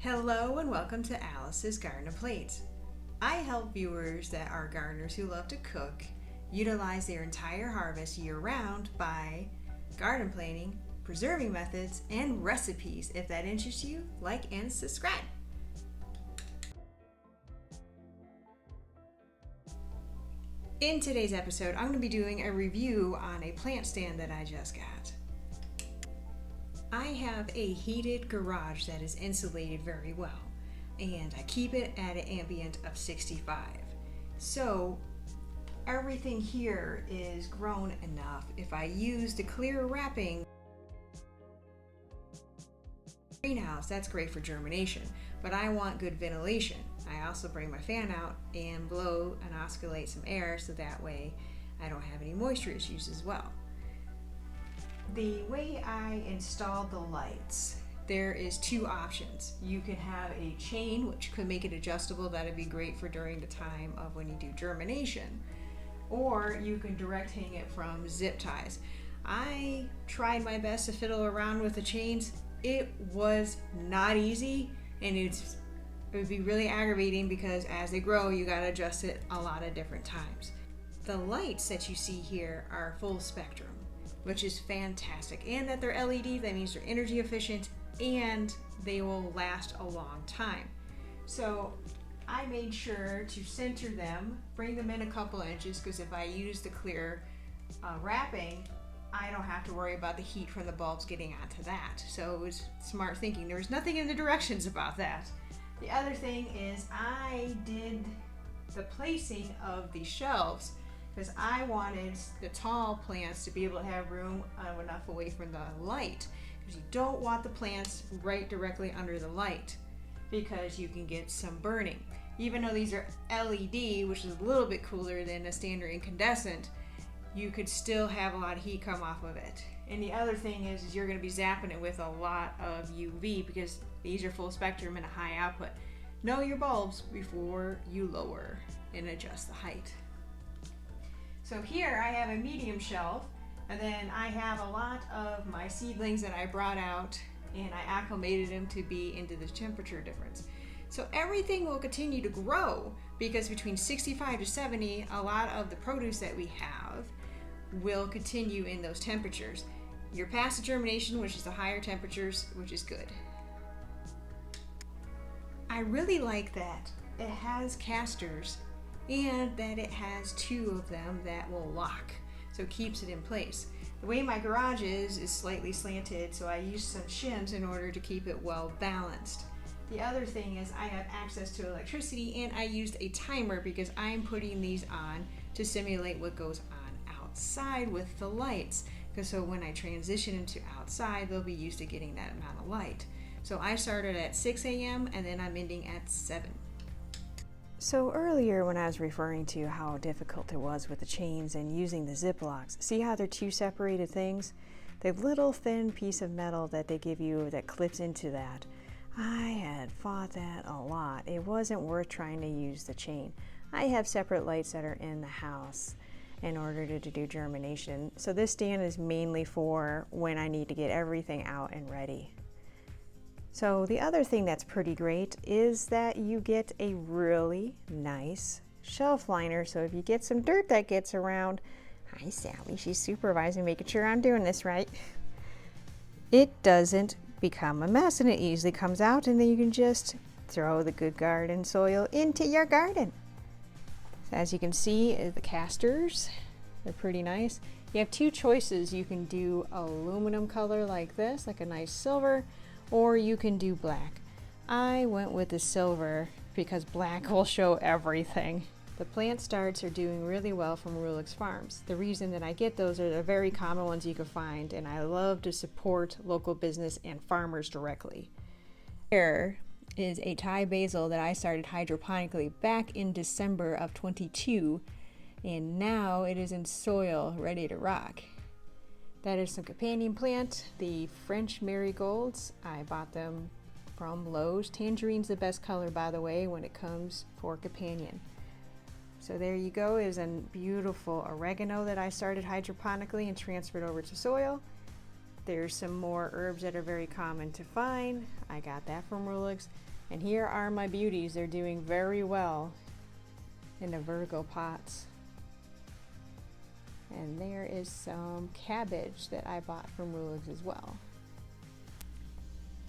Hello and welcome to Alice's Garden of Plate. I help viewers that are gardeners who love to cook utilize their entire harvest year-round by garden planning, preserving methods, and recipes. If that interests you, like and subscribe. In today's episode, I'm going to be doing a review on a plant stand that I just got. I have a heated garage that is insulated very well, and I keep it at an ambient of 65. So everything here is grown enough. If I use the clear wrapping greenhouse, that's great for germination, but I want good ventilation. I also bring my fan out and blow and oscillate some air so that way I don't have any moisture issues as well. The way I installed the lights, there is two options. You can have a chain, which could make it adjustable. That'd be great for during the time of when you do germination. Or you can direct hang it from zip ties. I tried my best to fiddle around with the chains. It was not easy, and it would be really aggravating because as they grow, you gotta adjust it a lot of different times. The lights that you see here are full spectrum, which is fantastic, and that they're LED. That means they're energy efficient and they will last a long time. So I made sure to center them, bring them in a couple inches, because if I use the clear wrapping, I don't have to worry about the heat from the bulbs getting onto that. So it was smart thinking. There was nothing in the directions about that. The other thing is I did the placing of the shelves because I wanted the tall plants to be able to have room enough away from the light, because you don't want the plants right directly under the light because you can get some burning. Even though these are LED, which is a little bit cooler than a standard incandescent, you could still have a lot of heat come off of it. And the other thing is you're going to be zapping it with a lot of UV because these are full spectrum and a high output. Know your bulbs before you lower and adjust the height. So here I have a medium shelf, and then I have a lot of my seedlings that I brought out and I acclimated them to be into the temperature difference. So everything will continue to grow because between 65 to 70, a lot of the produce that we have will continue in those temperatures. You're past the germination, which is the higher temperatures, which is good. I really like that it has casters and that it has two of them that will lock, so it keeps it in place. The way my garage is slightly slanted, so I use some shims in order to keep it well balanced. The other thing is I have access to electricity, and I used a timer because I'm putting these on to simulate what goes on outside with the lights, because so when I transition into outside, they'll be used to getting that amount of light. So I started at 6 a.m. and then I'm ending at 7. So earlier when I was referring to how difficult it was with the chains and using the zip locks, see how they're two separated things? The little thin piece of metal that they give you that clips into that, I had fought that a lot. It wasn't worth trying to use the chain. I have separate lights that are in the house in order to do germination. So this stand is mainly for when I need to get everything out and ready. So the other thing that's pretty great is that you get a really nice shelf liner. So if you get some dirt that gets around, hi Sally, she's supervising, making sure I'm doing this right. It doesn't become a mess and it easily comes out, and then you can just throw the good garden soil into your garden. So as you can see, the casters, they're pretty nice. You have two choices. You can do aluminum color like this, like a nice silver, or you can do black. I went with the silver because black will show everything. The plant starts are doing really well from Rulix Farms. The reason that I get those are the very common ones you can find, and I love to support local business and farmers directly. Here is a Thai basil that I started hydroponically back in December of 22, and now it is in soil ready to rock. That is some companion plant, the French marigolds. I bought them from Lowe's. Tangerine's the best color, by the way, when it comes for companion. So there you go, is a beautiful oregano that I started hydroponically and transferred over to soil. There's some more herbs that are very common to find. I got that from Rulix. And here are my beauties. They're doing very well in the vertical pots. And there is some cabbage that I bought from Ruligs as well.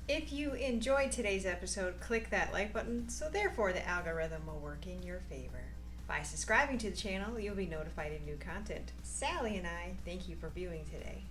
If you enjoyed today's episode, click that like button so therefore the algorithm will work in your favor. By subscribing to the channel, you'll be notified of new content. Sally and I thank you for viewing today.